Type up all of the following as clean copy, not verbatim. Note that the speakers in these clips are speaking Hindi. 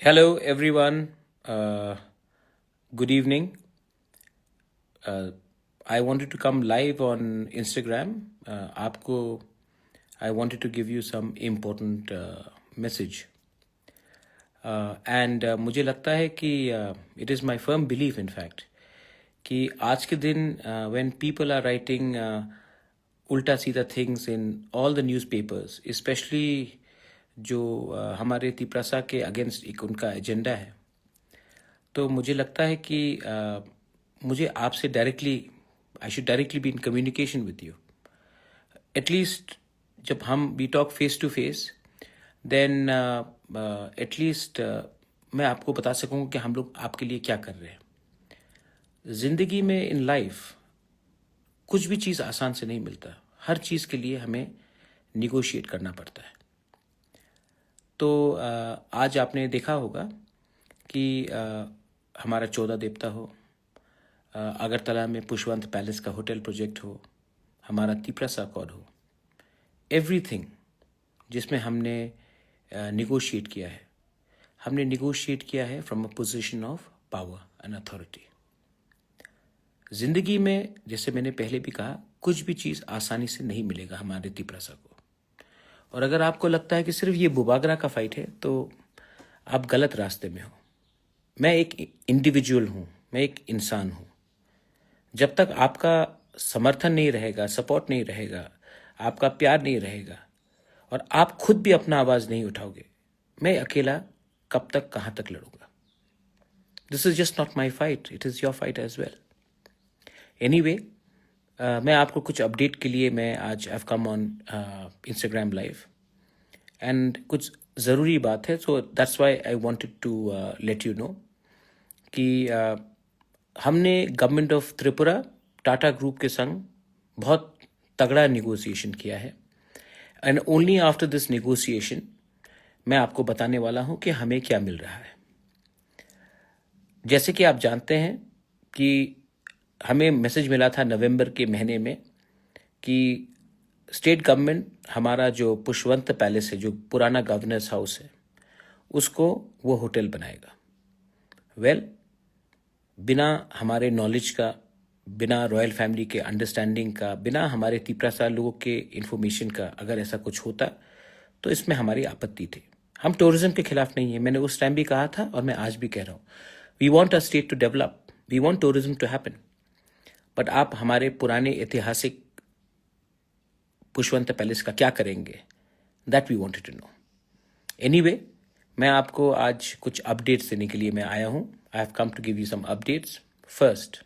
Hello, everyone. Good evening. I wanted to come live on Instagram. I wanted to give you some important message. And मुझे लगता है कि it is my firm belief, in fact, कि आज के दिन when people are writing उल्टा सीधा things in all the newspapers, especially जो हमारे तिपरासा के अगेंस्ट एक उनका एजेंडा है, तो मुझे लगता है कि मुझे आपसे directly I should directly be in communication with you at least जब हम we talk face to face then at least मैं आपको बता सकूँगा कि हम लोग आपके लिए क्या कर रहे हैं ज़िंदगी में इन लाइफ कुछ भी चीज़ आसान से नहीं मिलता हर चीज़ के लिए हमें निगोशिएट करना पड़ता है तो आज आपने देखा होगा कि हमारा 14 देवता हो अगरतला में पुष्पवंत पैलेस का होटल प्रोजेक्ट हो हमारा तिपरासा कॉड हो एवरीथिंग जिसमें हमने निगोशिएट किया है हमने निगोशिएट किया है from a position of power and authority ज़िंदगी में जैसे मैंने पहले भी कहा कुछ भी चीज़ आसानी से नहीं मिलेगा हमारे तिपरासा को और अगर आपको लगता है कि सिर्फ ये बुबागरा का फाइट है तो आप गलत रास्ते में हो मैं एक इंडिविजुअल हूँ मैं एक इंसान हूँ जब तक आपका समर्थन नहीं रहेगा सपोर्ट नहीं रहेगा आपका प्यार नहीं रहेगा और आप खुद भी अपना आवाज़ नहीं उठाओगे मैं अकेला कब तक कहाँ तक लड़ूंगा this is just not my fight it is your fight as well anyway मैं आपको कुछ अपडेट के लिए मैं आज I have come on Instagram live and कुछ ज़रूरी बात है so that's why I wanted to let you know कि हमने government of Tripura Tata group के संग बहुत तगड़ा निगोसिएशन किया है and only after this negotiation मैं आपको बताने वाला हूं कि हमें क्या मिल रहा है जैसे कि आप जानते हैं कि हमें मैसेज मिला था नवंबर के महीने में कि स्टेट गवर्नमेंट हमारा जो पुष्पवंत पैलेस है जो पुराना गवर्नर्स हाउस है उसको वो होटल बनाएगा वेल बिना हमारे नॉलेज का बिना रॉयल फैमिली के अंडरस्टैंडिंग का बिना हमारे तिपरासा लोगों के इन्फॉर्मेशन का अगर ऐसा कुछ होता तो इसमें हमारी आपत्ति थी हम टूरिज्म के खिलाफ नहीं है मैंने उस टाइम भी कहा था और मैं आज भी कह रहा हूँ we want a state to develop we want tourism to happen but आप हमारे पुराने ऐतिहासिक पुष्पवंत पैलेस का क्या करेंगे that we wanted to know anyway मैं आपको आज कुछ अपडेट्स देने के लिए मैं आया हूँ I have come to give you some updates first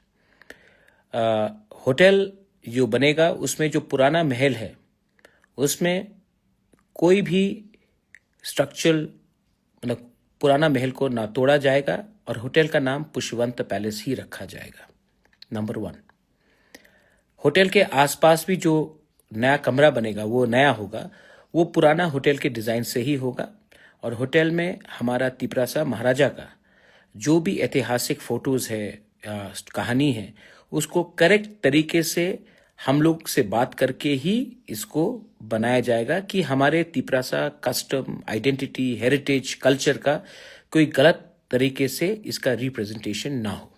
hotel जो बनेगा उसमें जो पुराना महल है उसमें कोई भी स्ट्रक्चरल मतलब पुराना महल को ना तोड़ा जाएगा और होटल का नाम पुष्पवंत पैलेस ही रखा जाएगा नंबर 1 होटल के आसपास भी जो नया कमरा बनेगा वो नया होगा वो पुराना होटल के डिज़ाइन से ही होगा और होटल में हमारा तिपरासा महाराजा का जो भी ऐतिहासिक फोटोज़ है कहानी है उसको करेक्ट तरीके से हम लोग से बात करके ही इसको बनाया जाएगा कि हमारे Tiprasa custom identity heritage culture का कोई गलत तरीके से इसका रिप्रेजेंटेशन ना हो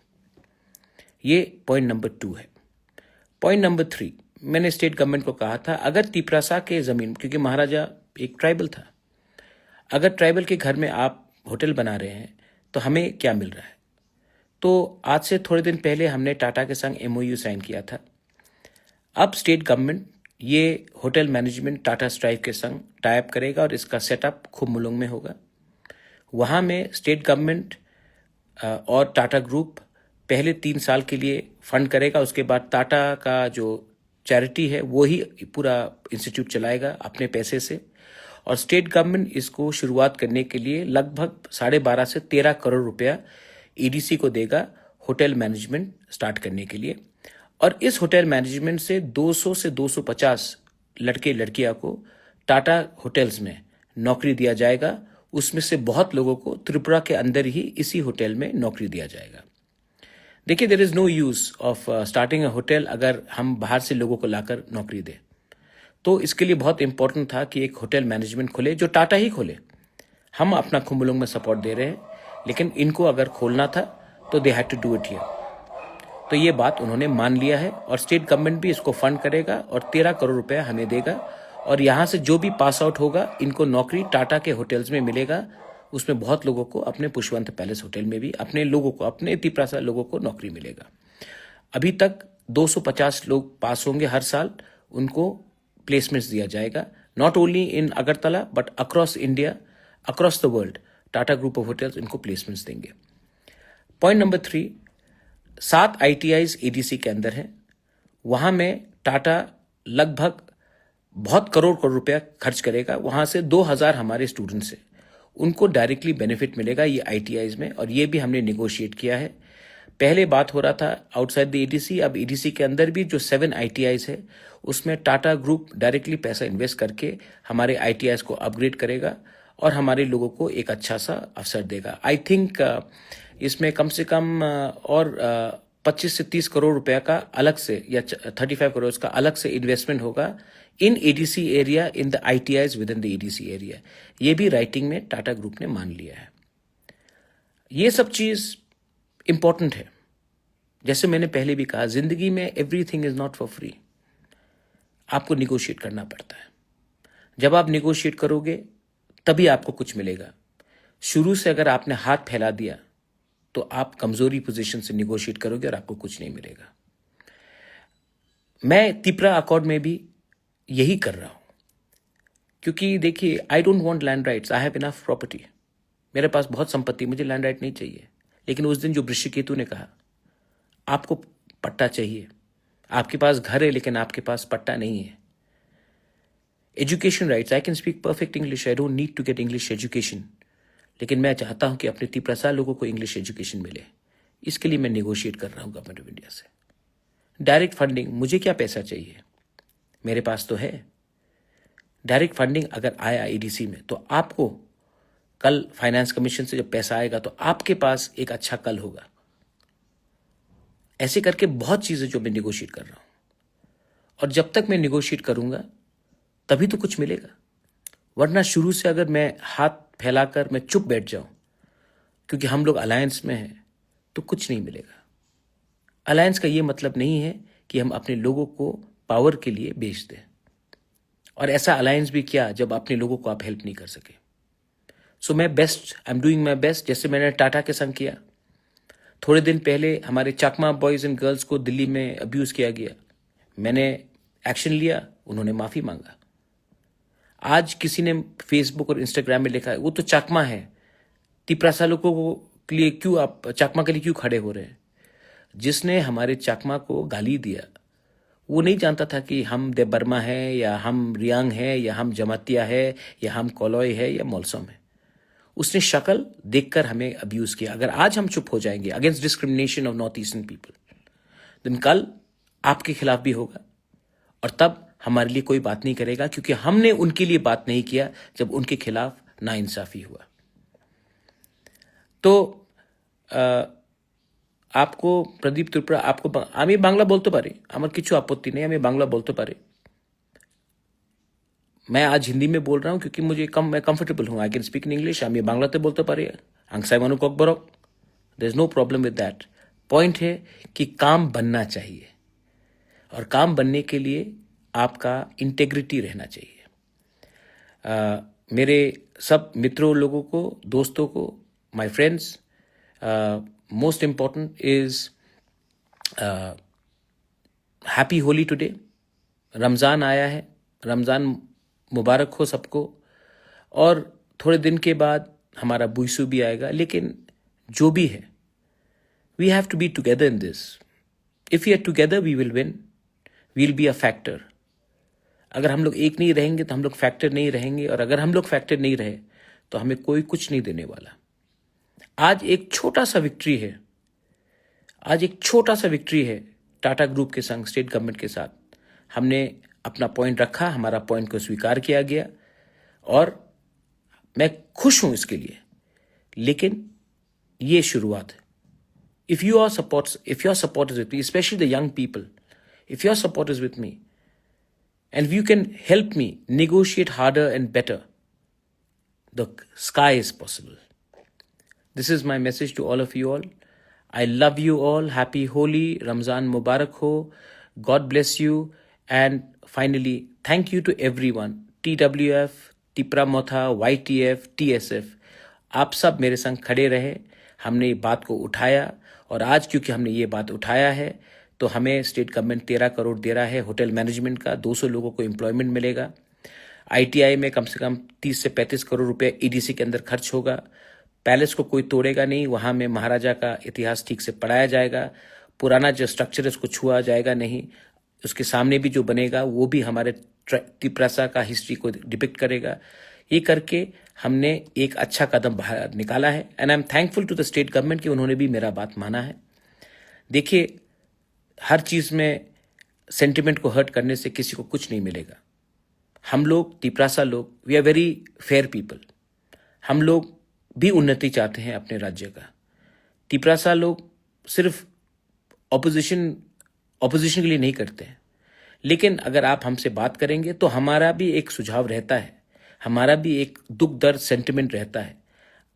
ये पॉइंट नंबर 2 है पॉइंट नंबर 3 मैंने स्टेट गवर्नमेंट को कहा था अगर तिपरासा के ज़मीन क्योंकि महाराजा एक ट्राइबल था अगर ट्राइबल के घर में आप होटल बना रहे हैं तो हमें क्या मिल रहा है तो आज से थोड़े दिन पहले हमने टाटा के संग MOU साइन किया था अब स्टेट गवर्नमेंट ये होटल मैनेजमेंट टाटा स्ट्राइव के संग टाई अप करेगा और इसका सेटअप खुम्मुलुंग में होगा वहाँ में स्टेट गवर्नमेंट और टाटा ग्रुप पहले 3 साल के लिए फंड करेगा उसके बाद टाटा का जो चैरिटी है वो ही पूरा इंस्टीट्यूट चलाएगा अपने पैसे से और स्टेट गवर्नमेंट इसको शुरुआत करने के लिए लगभग 12.5 से 13 करोड़ रुपया EDC को देगा होटल मैनेजमेंट स्टार्ट करने के लिए और इस होटल मैनेजमेंट से 200 से 250 लड़के लड़कियां को टाटा होटल्स में नौकरी दिया जाएगा उसमें से बहुत लोगों को त्रिपुरा के अंदर ही इसी होटल में नौकरी दिया जाएगा देखिए there is no use of starting a hotel अगर हम बाहर से लोगों को लाकर नौकरी दें तो इसके लिए बहुत इंपॉर्टेंट था कि एक होटल मैनेजमेंट खुले जो टाटा ही खोले हम अपना खुम्बुलुंग में सपोर्ट दे रहे हैं, लेकिन इनको अगर खोलना था तो they had to do it here. तो ये बात उन्होंने मान लिया है और स्टेट गवर्नमेंट भी इसको फंड करेगा और 13 करोड़ रुपया हमें देगा। और यहाँ से जो भी पास आउट होगा इनको नौकरी टाटा के होटल्स में मिलेगा। उसमें बहुत लोगों को अपने पुष्पवंत पैलेस होटल में भी अपने लोगों को, अपने तिपरासा लोगों को नौकरी मिलेगा। अभी तक 250 लोग पास होंगे हर साल, उनको प्लेसमेंट्स दिया जाएगा, not only in Agartala but across India, across the world. Tata group of hotels इनको प्लेसमेंट्स देंगे। पॉइंट नंबर 3, 7 ITIs ADC के अंदर हैं। वहां में टाटा लगभग बहुत करोड़ रुपया खर्च करेगा। वहां से 2000 हमारे स्टूडेंट्स हैं, उनको डायरेक्टली बेनिफिट मिलेगा ये ITIs में, और ये भी हमने निगोशिएट किया है। पहले बात हो रहा था आउटसाइड द ADC, अब ADC के अंदर भी जो 7 ITIs है उसमें टाटा ग्रुप डायरेक्टली पैसा इन्वेस्ट करके हमारे ITIs को अपग्रेड करेगा और हमारे लोगों को एक अच्छा सा अवसर देगा। आई थिंक इसमें कम से कम और 25 से 30 करोड़ रुपया का अलग से, या 35 करोड़ का अलग से इन्वेस्टमेंट होगा इन ADC area, in the ITIs with in the ADC area. ये भी राइटिंग में टाटा ग्रुप ने मान लिया है। ये सब चीज इंपॉर्टेंट है। जैसे मैंने पहले भी कहा, जिंदगी में everything is not for free, आपको निगोशिएट करना पड़ता है। जब आप निगोशिएट करोगे तभी आपको कुछ मिलेगा। शुरू से अगर आपने हाथ फैला दिया तो आप कमजोरी पोजीशन से निगोशिएट करोगे और आपको कुछ नहीं मिलेगा। मैं तिपरा अकॉर्ड में भी यही कर रहा हूं, क्योंकि देखिए, I don't want land rights, I have enough property. मेरे पास बहुत संपत्ति, मुझे लैंड राइट नहीं चाहिए। लेकिन उस दिन जो वृश्चिकेतु ने कहा आपको पट्टा चाहिए, आपके पास घर है लेकिन आपके पास पट्टा नहीं है। Education rights, I can speak perfect English, I don't need to get English education, लेकिन मैं चाहता हूं कि अपने तिपरासा लोगों को इंग्लिश एजुकेशन मिले। इसके लिए मैं नेगोशिएट कर रहा हूं गवर्नमेंट ऑफ इंडिया से। डायरेक्ट फंडिंग, मुझे क्या पैसा चाहिए, मेरे पास तो है। डायरेक्ट फंडिंग अगर आया ADC में तो आपको कल फाइनेंस कमीशन से जब पैसा आएगा तो आपके पास एक अच्छा कल होगा। ऐसे करके बहुत चीजें जो मैं निगोशिएट कर रहा हूं, और जब तक मैं निगोशिएट करूंगा तभी तो कुछ मिलेगा। वरना शुरू से अगर मैं हाथ फैलाकर मैं चुप बैठ जाऊं क्योंकि हम लोग अलायंस में हैं तो कुछ नहीं मिलेगा। अलायंस का ये मतलब नहीं है कि हम अपने लोगों को पावर के लिए बेच दें, और ऐसा अलायंस भी किया जब अपने लोगों को आप हेल्प नहीं कर सके। सो मैं best, I am doing my best, जैसे मैंने टाटा के संग किया। थोड़े दिन पहले हमारे चकमा बॉयज एंड गर्ल्स को दिल्ली में अब्यूज किया गया, मैंने एक्शन लिया, उन्होंने माफी मांगा। आज किसी ने फेसबुक और इंस्टाग्राम में लिखा है वो तो चकमा है, तिपरासा लोगों के लिए क्यों आप चकमा के लिए क्यों खड़े हो रहे हैं। जिसने हमारे चकमा को गाली दिया वो नहीं जानता था कि हम देबर्मा है, या हम रियांग है, या हम जमातिया है, या हम कोलॉय है, या मोलसम है। उसने शक्ल देखकर हमें अब्यूज किया। अगर आज हम चुप हो जाएंगे against discrimination of north eastern people, दिन कल आपके खिलाफ भी होगा, और तब हमारे लिए कोई बात नहीं करेगा, क्योंकि हमने उनके लिए बात नहीं किया जब उनके खिलाफ नाइंसाफी हुआ। तो आपको प्रदीप त्रिपुरा, आपको আমি বাংলা বলতে পারি, আমার কিছু আপত্তি नहीं, আমি বাংলা बोलते पारे। मैं आज हिंदी में बोल रहा हूं क्योंकि मैं कंफर्टेबल हूं। I can speak in English, আমি বাংলাতে बोलते पारे। आंगसाई मानु कक बरक, there is no problem with that. Point है कि काम बनना चाहिए, और काम बनने के लिए आपका इंटेग्रिटी रहना चाहिए। मेरे सब मित्रों लोगों को, दोस्तों को, my friends, most important is happy Holi today. Ramzan आया है, रमज़ान मुबारक हो सबको। और थोड़े दिन के बाद हमारा बुईसू भी आएगा, लेकिन जो भी है we have to be together in this. If we are together we will win, we will be a factor. अगर हम लोग एक नहीं रहेंगे तो हम लोग फैक्टर नहीं रहेंगे, और अगर हम लोग फैक्टर नहीं रहे तो हमें कोई कुछ नहीं देने वाला। आज एक छोटा सा विक्ट्री है, आज एक छोटा सा विक्ट्री है टाटा ग्रुप के संग, स्टेट गवर्नमेंट के साथ। हमने अपना पॉइंट रखा, हमारा पॉइंट को स्वीकार किया गया, और मैं खुश हूं इसके लिए। लेकिन ये शुरुआत है। If your support is with me, specially the young people, if your support is with me and if you can help me negotiate harder and better, the sky is possible. This is my message to all of you all. I love you all. Happy Holi, Ramzan Mubarak ho. God bless you. And finally, thank you to everyone. TWF, Tipra Motha, YTF, TSF. आप सब मेरे संग खड़े रहे. हमने ये बात को उठाया और आज क्योंकि हमने ये बात उठाया है तो हमें स्टेट गवर्नमेंट 13 करोड़ दे रहा है होटल मैनेजमेंट का. 200 लोगों को एम्प्लॉयमेंट मिलेगा. ITI में कम से कम 30 से 35 करोड़ रुपए EDC के अंदर खर्च होगा. पैलेस को कोई तोड़ेगा नहीं. वहां में महाराजा का इतिहास ठीक से पढ़ाया जाएगा. पुराना जो स्ट्रक्चर है उसको छुआ जाएगा नहीं. उसके सामने भी जो बनेगा वो भी हमारे तिप्रासा का हिस्ट्री को डिपिक्ट करेगा. ये करके हमने एक अच्छा कदम बाहर निकाला है. And I am thankful to the state government कि उन्होंने भी मेरा बात माना है. देखिए, हर चीज में सेंटिमेंट को हर्ट करने से किसी को कुछ नहीं मिलेगा. हम लोग तिप्रासा लोग we are very fair people. हम लोग भी उन्नति चाहते हैं अपने राज्य का. तिप्रासा लोग सिर्फ ऑपोजिशन के लिए नहीं करते हैं. लेकिन अगर आप हमसे बात करेंगे तो हमारा भी एक सुझाव रहता है. हमारा भी एक दुख दर्द सेंटिमेंट रहता है.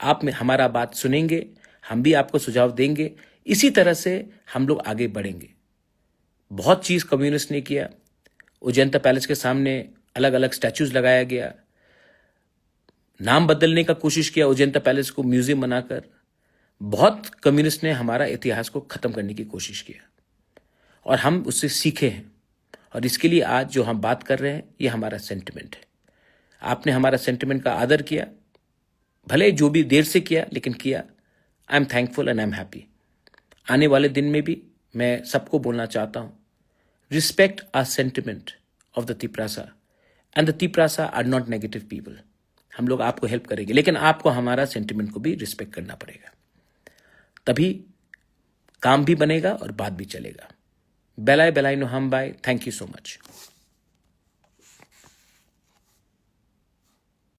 आप में हमारा बात सुनेंगे, हम भी आपको सुझाव देंगे. इसी तरह से हम लोग आगे बढ़ेंगे. बहुत चीज कम्युनिस्ट ने किया. उजैंता पैलेस के सामने अलग अलग स्टैच्यूज लगाया गया. नाम बदलने का कोशिश किया उजैंता पैलेस को म्यूजियम बनाकर. बहुत कम्युनिस्ट ने हमारा इतिहास को खत्म करने की कोशिश किया और हम उससे सीखे हैं. और इसके लिए आज जो हम बात कर रहे हैं ये हमारा सेंटिमेंट है. आपने हमारा सेंटिमेंट का आदर किया, भले जो भी देर से किया लेकिन किया. आई am thankful and I am happy. आने वाले दिन में भी मैं सबको बोलना चाहता हूं, respect our sentiment of the Tiprasa. And the Tiprasa are not negative people. हम लोग आपको हेल्प करेंगे लेकिन आपको हमारा सेंटिमेंट को भी रिस्पेक्ट करना पड़ेगा. तभी काम भी बनेगा और बात भी चलेगा. बेलाय बेलाय नो हम बाय. Thank you so much.